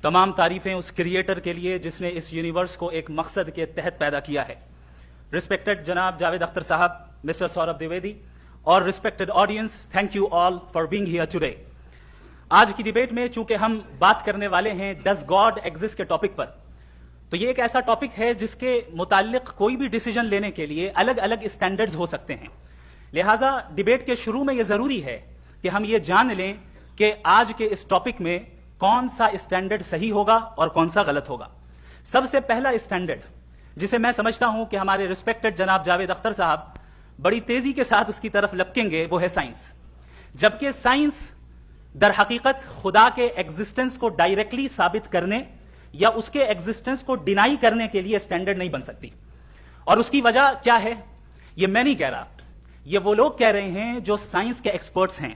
تمام تعریفیں اس کریٹر کے لیے جس نے اس یونیورس کو ایک مقصد کے تحت پیدا کیا ہے. ریسپیکٹڈ جناب جاوید اختر صاحب, مسٹر سوربھ دیویدی اور respected audience, thank you all for being here today. آج کی ڈیبیٹ میں چونکہ ہم بات کرنے والے ہیں ڈز گاڈ ایگزسٹ کے ٹاپک پر, تو یہ ایک ایسا ٹاپک ہے جس کے متعلق کوئی بھی ڈیسیجن لینے کے لیے الگ الگ اسٹینڈرڈز ہو سکتے ہیں. لہٰذا ڈیبیٹ کے شروع میں یہ ضروری ہے کہ ہم یہ جان لیں کہ آج کے اس ٹاپک میں کون سا اسٹینڈرڈ صحیح ہوگا اور کون سا غلط ہوگا. سب سے پہلا اسٹینڈرڈ جسے میں سمجھتا ہوں کہ ہمارے ریسپیکٹڈ جناب جاوید اختر صاحب بڑی تیزی کے ساتھ اس کی طرف لپکیں گے, وہ ہے سائنس. جبکہ سائنس در حقیقت خدا کے ایگزسٹنس کو ڈائریکٹلی ثابت کرنے یا اس کے ایگزسٹنس کو ڈینائی کرنے کے لیے اسٹینڈرڈ نہیں بن سکتی. اور اس کی وجہ کیا ہے یہ میں نہیں کہہ رہا, یہ وہ لوگ کہہ رہے ہیں جو سائنس کے ایکسپرٹس ہیں.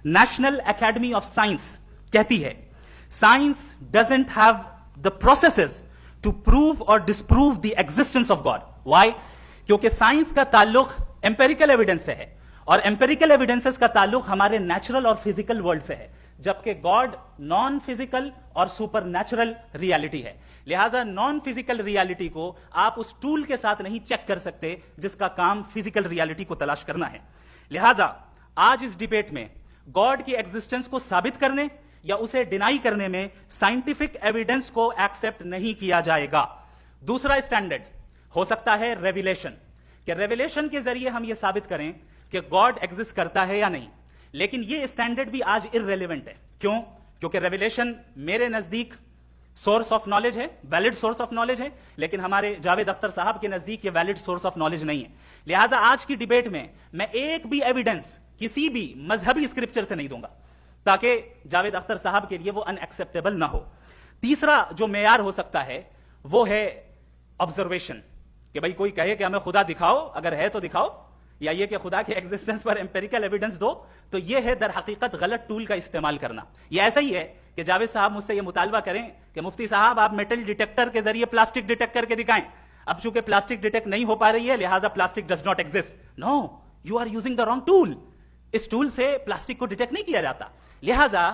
نیشنل اکیڈمی آف سائنس کہتی ہے science doesn't have the processes to prove اور disprove the existence of God. Why? کیونکہ سائنس کا تعلق امپیریکل ایویڈنس سے ہے اور امپیریکل ایویڈنسز کا تعلق ہمارے نیچرل اور فزیکل ورلڈ سے ہے, جبکہ گاڈ نان فزیکل اور سپر نیچرل ریالٹی ہے. لہٰذا نان فزیکل ریالٹی کو آپ اس ٹول کے ساتھ نہیں چیک کر سکتے جس کا کام فزیکل ریالٹی کو تلاش کرنا ہے. لہٰذا آج اس ڈیبیٹ میں گاڈ کی ایگزسٹنس کو ثابت کرنے یا اسے ڈینائی کرنے میں سائنٹیفک ایویڈنس کو ایکسپٹ نہیں کیا جائے گا. دوسرا اسٹینڈرڈ ہو سکتا ہے ریویلیشن, کہ ریویلیشن کے ذریعے ہم یہ ثابت کریں کہ گاڈ ایگزسٹ کرتا ہے یا نہیں. لیکن یہ اسٹینڈرڈ بھی آج ارریلیونٹ ہے. کیوں؟ کیونکہ ریویلیشن میرے نزدیک سورس آف نالج ہے, ویلڈ سورس آف نالج ہے, لیکن ہمارے جاوید اختر صاحب کے نزدیک یہ ویلڈ سورس آف نالج نہیں ہے. لہٰذا آج کی ڈیبیٹ میں ایک بھی ایویڈنس کسی بھی مذہبی اسکرپچر سے نہیں دوں گا تاکہ جاوید اختر صاحب کے لیے وہ ان ایکسپٹیبل نہ ہو. تیسرا جو معیار ہو سکتا ہے وہ ہے آبزرویشن, کہ بھائی کوئی کہے کہ ہمیں خدا دکھاؤ, اگر ہے تو دکھاؤ, یا یہ کہ خدا کے ایگزسٹنس پر امپیریکل ایویڈنس دو, تو یہ ہے در حقیقت غلط ٹول کا استعمال کرنا. یہ ایسا ہی ہے کہ جاوید صاحب مجھ سے یہ مطالبہ کریں کہ مفتی صاحب آپ میٹل ڈیٹیکٹر کے ذریعے پلاسٹک ڈیٹیکٹ کر کے دکھائیں. اب چونکہ پلاسٹک ڈیٹیکٹ نہیں ہو پا رہی ہے لہٰذا plastic does not exist. No, you are using the wrong tool. اس ٹول سے پلاسٹک کو ڈیٹیکٹ نہیں کیا جاتا. لہٰذا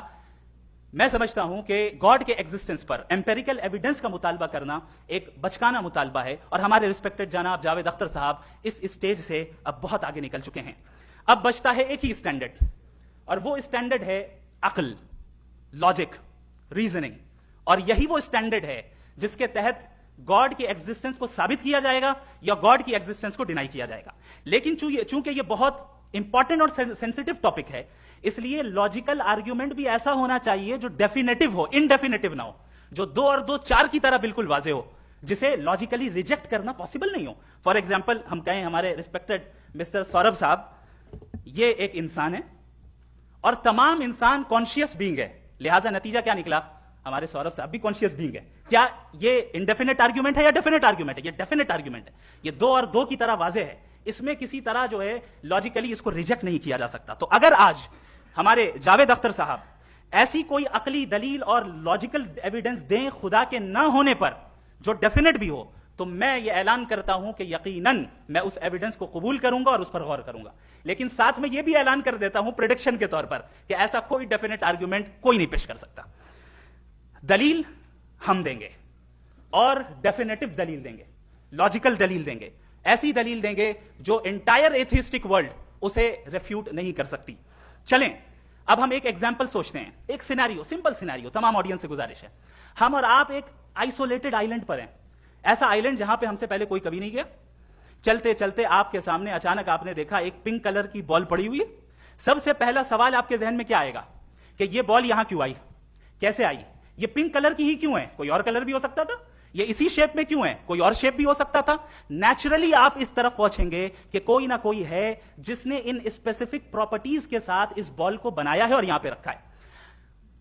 میں سمجھتا ہوں کہ گاڈ کے ایگزسٹنس پر امپیریکل ایویڈنس کا مطالبہ کرنا ایک بچکانہ مطالبہ ہے, اور ہمارے ریسپیکٹڈ جناب جاوید اختر صاحب اس اسٹیج سے اب بہت آگے نکل چکے ہیں. اب بچتا ہے ایک ہی اسٹینڈرڈ, اور وہ اسٹینڈرڈ ہے عقل, لاجک, ریزننگ. اور یہی وہ اسٹینڈرڈ ہے جس کے تحت گاڈ کی ایگزسٹنس کو ثابت کیا جائے گا یا گاڈ کی ایگزسٹنس کو ڈینائی کیا جائے گا. لیکن چونکہ یہ بہت امپورٹنٹ اور سینسٹیو ٹاپک ہے, اس لیے لاجیکل آرگیومنٹ بھی ایسا ہونا چاہیے جو ڈیفینیٹو ہو, انڈیفینیٹو نہ ہو, جو 2 اور 2 4 کی طرح بالکل واضح ہو, جسے لاجیکلی ریجیکٹ کرنا پاسبل نہیں ہو. فار ایگزامپل ہم کہیں ہمارے ریسپیکٹڈ مسٹر سوربھ صاحب یہ ایک انسان ہے اور تمام انسان کانشیس بینگ ہے, لہٰذا نتیجہ کیا نکلا, ہمارے سوربھ صاحب بھی کانشیس بینگ ہے. کیا یہ انڈیفینٹ آرگیومنٹ ہے یا ڈیفینیٹ آرگیومنٹ ہے؟ یہ ڈیفینیٹ آرگیومنٹ ہے. یہ 2 اور 2 کی طرح واضح ہے, اس میں کسی طرح جو ہے لاجیکلی اس کو ریجیکٹ نہیں کیا جا سکتا. تو اگر آج ہمارے جاوید اختر صاحب ایسی کوئی عقلی دلیل اور لاجیکل ایویڈنس دیں خدا کے نہ ہونے پر جو ڈیفینیٹ بھی ہو, تو میں یہ اعلان کرتا ہوں کہ یقیناً میں اس ایویڈنس کو قبول کروں گا اور اس پر غور کروں گا. لیکن ساتھ میں یہ بھی اعلان کر دیتا ہوں پریڈکشن کے طور پر کہ ایسا کوئی ڈیفینیٹ آرگیومنٹ کوئی نہیں پیش کر سکتا. دلیل ہم دیں گے اور ڈیفینیٹو دلیل دیں گے, لاجیکل دلیل دیں گے, ایسی دلیل دیں گے جو انٹائر ایتھیسٹک ورلڈ اسے ریفیوٹ نہیں کر سکتی. چلیں اب ہم ایک ایگزامپل سوچتے ہیں, ایک سینیریو, سمپل سینیریو. تمام آڈینس سے گزارش ہے, ہم اور آپ ایک آئسولیٹڈ آئیلینڈ پر ہیں, ایسا آئیلینڈ جہاں پہ ہم سے پہلے کوئی کبھی نہیں گیا. چلتے چلتے آپ کے سامنے اچانک آپ نے دیکھا ایک پنک کلر کی بال پڑی ہوئی ہے. سب سے پہلا سوال آپ کے ذہن میں کیا آئے گا کہ یہ بال یہاں کیوں آئی, کیسے آئی, یہ پنک کلر کی ہی کیوں ہے, کوئی اور کلر بھی ہو سکتا تھا, یہ اسی شیپ میں کیوں ہے, کوئی اور شیپ بھی ہو سکتا تھا. نیچرلی آپ اس طرف پہنچیں گے کہ کوئی نہ کوئی ہے جس نے ان اسپیسیفک پراپرٹیز کے ساتھ اس بال کو بنایا ہے اور یہاں پہ رکھا ہے.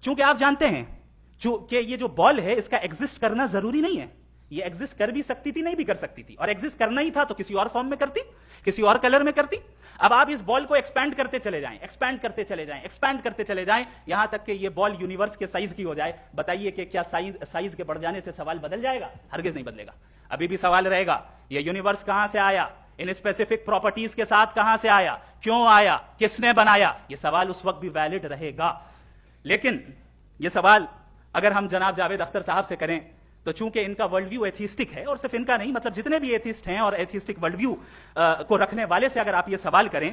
چونکہ آپ جانتے ہیں کہ یہ جو بال ہے اس کا ایگزسٹ کرنا ضروری نہیں ہے, یہ ایگزسٹ کر بھی سکتی تھی, نہیں بھی کر سکتی تھی, اور ایگزسٹ کرنا ہی تھا تو کسی اور فارم میں کرتی, کسی اور کلر میں کرتی. اب آپ اس بال کو ایکسپینڈ کرتے چلے جائیں, ایکسپینڈ کرتے چلے جائیں, ایکسپینڈ کرتے چلے جائیں, یہاں تک کہ یہ بال یونیورس کے سائز کی ہو جائے. بتائیے کہ کیا سائز کے بڑھ جانے سے سوال بدل جائے گا؟ ہرگز نہیں بدلے گا. ابھی بھی سوال رہے گا یہ یونیورس کہاں سے آیا, ان اسپیسیفک پراپرٹیز کے ساتھ کہاں سے آیا, کیوں آیا, کس نے بنایا. یہ سوال اس وقت بھی ویلڈ رہے گا. لیکن یہ سوال اگر ہم جناب جاوید اختر صاحب سے کریں تو چونکہ ان کا ورلڈ ویو ایتھیسٹک ہے، اور صرف ان کا نہیں، مطلب جتنے بھی ایتھیسٹ ہیں اور ایتھیسٹک ورلڈ ویو کو رکھنے والے سے اگر آپ یہ سوال کریں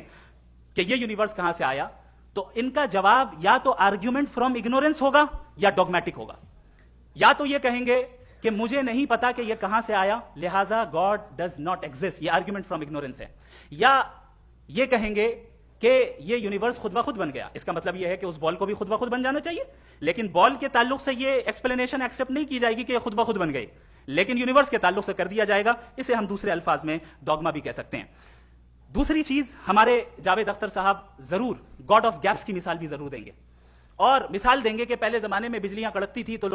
کہ یہ یونیورس کہاں سے آیا، تو ان کا جواب یا تو آرگیومنٹ فرام اگنورینس ہوگا یا ڈوگمیٹک ہوگا. یا تو یہ کہیں گے کہ مجھے نہیں پتا کہ یہ کہاں سے آیا، لہٰذا گاڈ ڈز ناٹ ایگزسٹ، یہ آرگیومنٹ فرام اگنورینس ہے. یا یہ کہیں گے کہ یہ یونیورس خود بخود بن گیا، اس کا مطلب یہ ہے کہ اس بال کو بھی خود بخود بن جانا چاہیے، لیکن بال کے تعلق سے یہ ایکسپلینیشن ایکسپٹ نہیں کی جائے گی کہ یہ خود بخود بن گئی، لیکن یونیورس کے تعلق سے کر دیا جائے گا. اسے ہم دوسرے الفاظ میں ڈوگما بھی کہہ سکتے ہیں. دوسری چیز، ہمارے جاوید اختر صاحب ضرور گاڈ آف گیپس کی مثال بھی ضرور دیں گے، اور مثال دیں گے کہ پہلے زمانے میں بجلیاں کڑکتی تھی تو